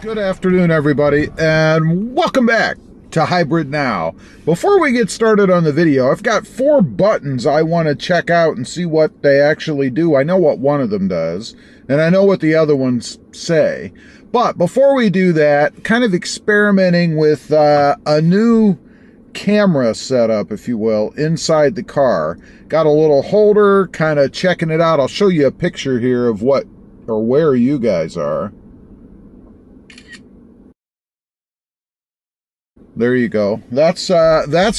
Good afternoon, everybody, and welcome back to Hybrid Now. Before we get started on the video, I've got 4 buttons I want to check out and see what they actually do. I know what one of them does, and I know what the other ones say. But before we do that, kind of experimenting with a new camera setup, if you will, inside the car. Got a little holder, kind of checking it out. I'll show you a picture here of what or where you guys are. There you go. That's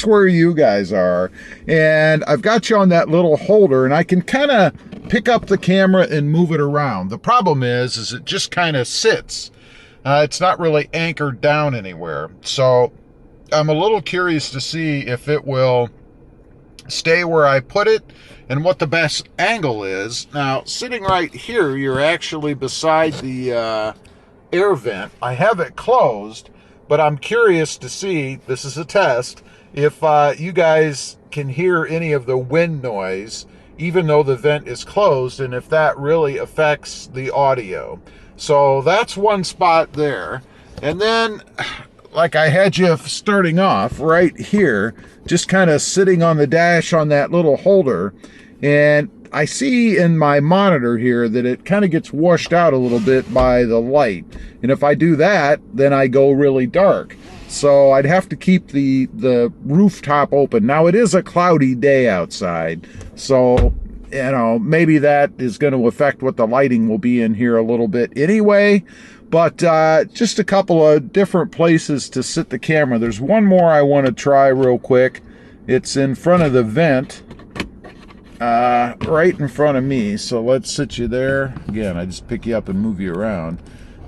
where you guys are. And I've got you on that little holder, and I can kind of pick up the camera and move it around. The problem is it just kind of sits. It's not really anchored down anywhere. So I'm a little curious to see if it will stay where I put it and what the best angle is. Now, sitting right here, you're actually beside the air vent. I have it closed, but I'm curious to see, this is a test, if you guys can hear any of the wind noise, even though the vent is closed, and if that really affects the audio. So that's one spot there. And then, like I had you starting off right here, just kind of sitting on the dash on that little holder, and I see in my monitor here that it kind of gets washed out a little bit by the light. And if I do that, then I go really dark. So I'd have to keep the rooftop open. Now, it is a cloudy day outside, so, you know, maybe that is going to affect what the lighting will be in here a little bit anyway. But just a couple of different places to sit the camera. There's one more I want to try real quick. It's in front of the vent. Right in front of me, so let's sit you there. Again, I just pick you up and move you around.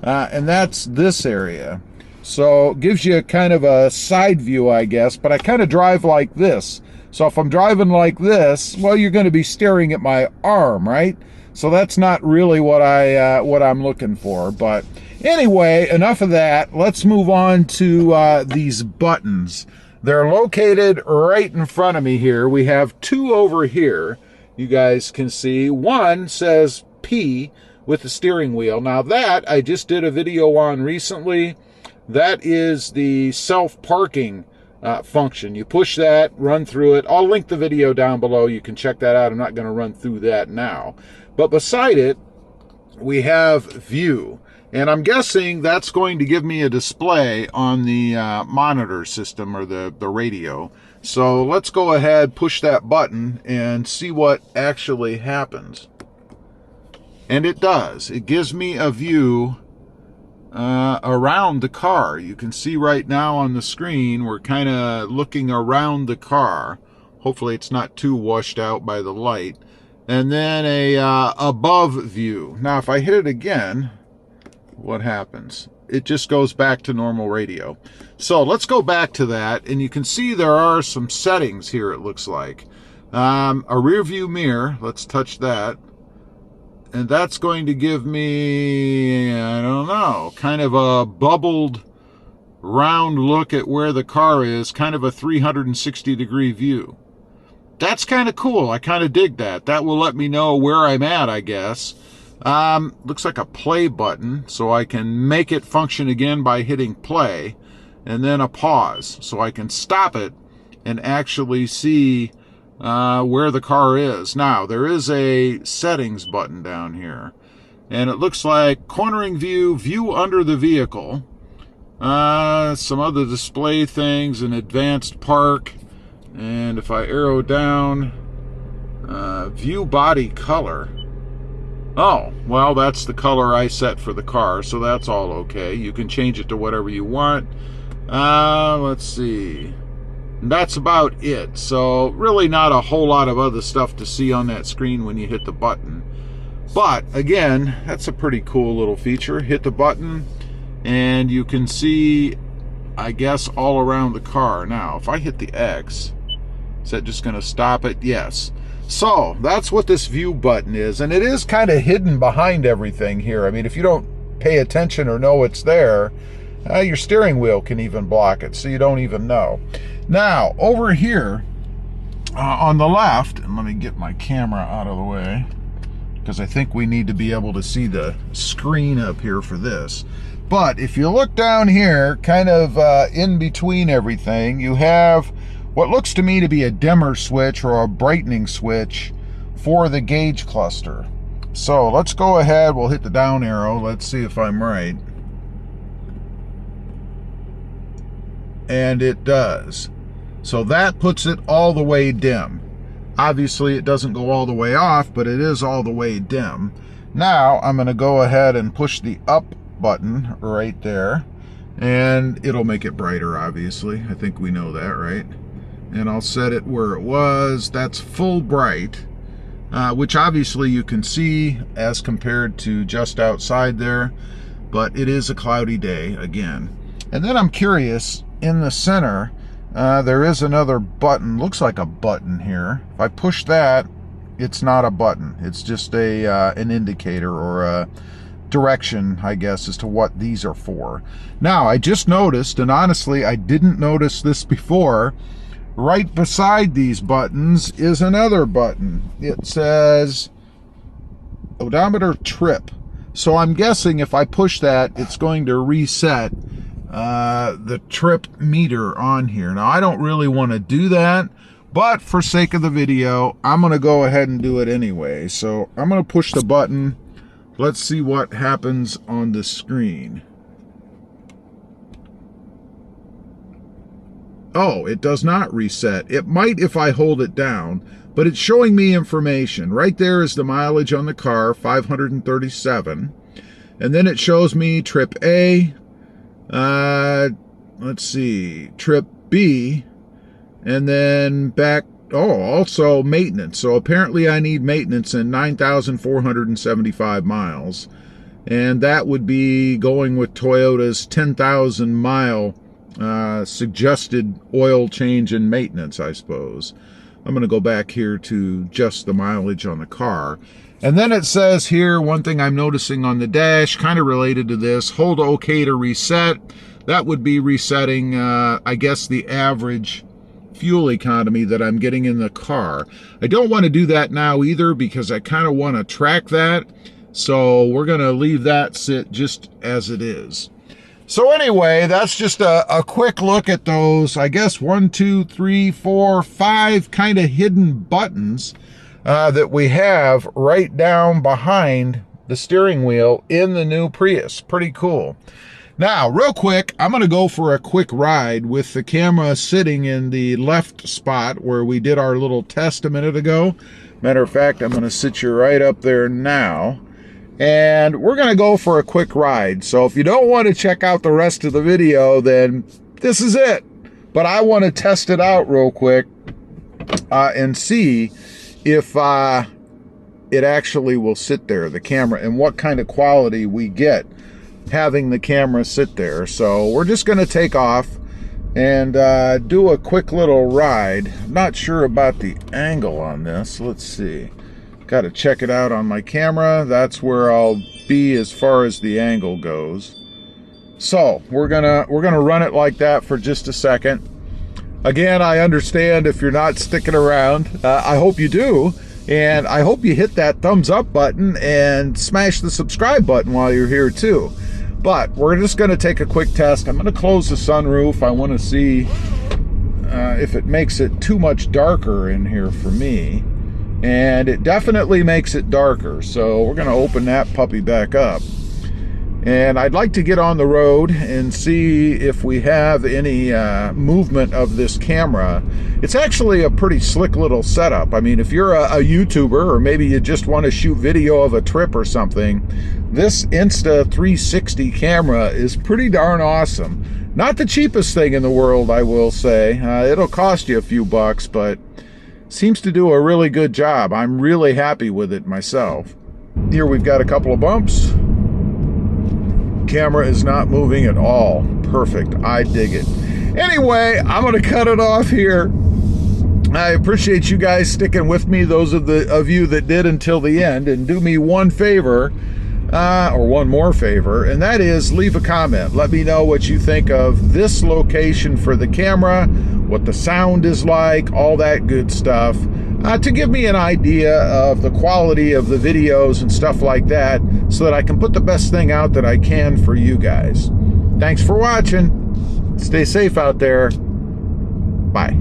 And that's this area. So it gives you kind of a side view, I guess, but I kind of drive like this. So if I'm driving like this, well, you're going to be staring at my arm, right? So that's not really what I'm looking for. But anyway, enough of that. Let's move on to these buttons. They're located right in front of me here. We have 2 over here, you guys can see. One says P with the steering wheel. Now that I just did a video on recently. That is the self-parking function. You push that, run through it. I'll link the video down below. You can check that out. I'm not going to run through that now. But beside it, we have view. And I'm guessing that's going to give me a display on the monitor system or the radio. So let's go ahead, push that button, and see what actually happens. And it does. It gives me a view around the car. You can see right now on the screen, we're kind of looking around the car. Hopefully it's not too washed out by the light. And then a above view. Now if I hit it again, what happens? It just goes back to normal radio. So let's go back to that, and you can see there are some settings here, it looks like. A rear view mirror, let's touch that. And that's going to give me, I don't know, kind of a bubbled round look at where the car is, kind of a 360-degree view. That's kind of cool. I kind of dig that. That will let me know where I'm at, I guess. Looks like a play button, so I can make it function again by hitting play, and then a pause, so I can stop it and actually see where the car is. Now, there is a settings button down here, and it looks like cornering view, view under the vehicle, some other display things, an advanced park, and if I arrow down, view body color. Oh, well, that's the color I set for the car, so that's all okay. You can change it to whatever you want. Let's see. That's about it. So really not a whole lot of other stuff to see on that screen when you hit the button. But again, that's a pretty cool little feature. Hit the button and you can see, I guess, all around the car. Now, if I hit the X, is that just going to stop it? Yes. So that's what this view button is, and it is kind of hidden behind everything here. I mean, if you don't pay attention or know it's there, your steering wheel can even block it, so you don't even know. Now, over here on the left, and let me get my camera out of the way. because I think we need to be able to see the screen up here for this. But if you look down here, kind of in between everything, you have what looks to me to be a dimmer switch or a brightening switch for the gauge cluster. So let's go ahead, we'll hit the down arrow, let's see if I'm right. And it does. So that puts it all the way dim. Obviously it doesn't go all the way off, but it is all the way dim. Now I'm going to go ahead and push the up button right there, and it'll make it brighter, obviously. I think we know that, right? And I'll set it where it was. That's full bright, which obviously you can see as compared to just outside there, but it is a cloudy day again. And then I'm curious, in the center, there is another button, looks like a button here. If I push that, it's not a button. It's just an indicator or a direction, I guess, as to what these are for. Now, I just noticed, and honestly, I didn't notice this before, right beside these buttons is another button. It says odometer trip. So I'm guessing if I push that, it's going to reset the trip meter on here. Now, I don't really want to do that, but for sake of the video, I'm going to go ahead and do it anyway. So I'm going to push the button. Let's see what happens on the screen. Oh, it does not reset. It might if I hold it down, but it's showing me information. Right there is the mileage on the car, 537. And then it shows me trip A, let's see, trip B, and then back, oh, also maintenance. So apparently I need maintenance in 9,475 miles. And that would be going with Toyota's 10,000 mile suggested oil change and maintenance, I suppose. I'm going to go back here to just the mileage on the car. And then it says here, one thing I'm noticing on the dash, kind of related to this, hold OK to reset. That would be resetting, I guess, the average fuel economy that I'm getting in the car. I don't want to do that now either because I kind of want to track that. So we're going to leave that sit just as it is. So anyway, that's just a quick look at those, I guess, 1, 2, 3, 4, 5 kind of hidden buttons that we have right down behind the steering wheel in the new Prius. Pretty cool. Now, real quick, I'm going to go for a quick ride with the camera sitting in the left spot where we did our little test a minute ago. Matter of fact, I'm going to sit you right up there now. And we're going to go for a quick ride. So if you don't want to check out the rest of the video, then this is it. But I want to test it out real quick and see if it actually will sit there, the camera, and what kind of quality we get having the camera sit there. So we're just going to take off and do a quick little ride. I'm not sure about the angle on this. Let's see. Got to check it out on my camera. That's where I'll be as far as the angle goes. So we're gonna run it like that for just a second. Again, I understand if you're not sticking around. I hope you do, and I hope you hit that thumbs up button and smash the subscribe button while you're here too. But we're just gonna take a quick test. I'm gonna close the sunroof. I want to see if it makes it too much darker in here for me. And it definitely makes it darker. So we're going to open that puppy back up. And I'd like to get on the road and see if we have any movement of this camera. It's actually a pretty slick little setup. I mean, if you're a YouTuber or maybe you just want to shoot video of a trip or something, this Insta360 camera is pretty darn awesome. Not the cheapest thing in the world, I will say. It'll cost you a few bucks, but seems to do a really good job. I'm really happy with it myself. Here we've got a couple of bumps. Camera is not moving at all. Perfect. I dig it. Anyway, I'm going to cut it off here. I appreciate you guys sticking with me, those of you that did until the end, and do me one favor, or one more favor, and that is leave a comment. Let me know what you think of this location for the camera, what the sound is like, all that good stuff. to give me an idea of the quality of the videos and stuff like that, so that I can put the best thing out that I can for you guys. Thanks for watching. Stay safe out there. Bye.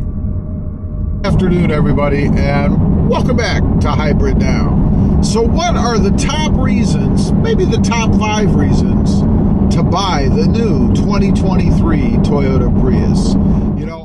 Afternoon, everybody, and welcome back to Hybrid Now. So what are the top reasons, maybe the top 5 reasons, to buy the new 2023 Toyota Prius? You know,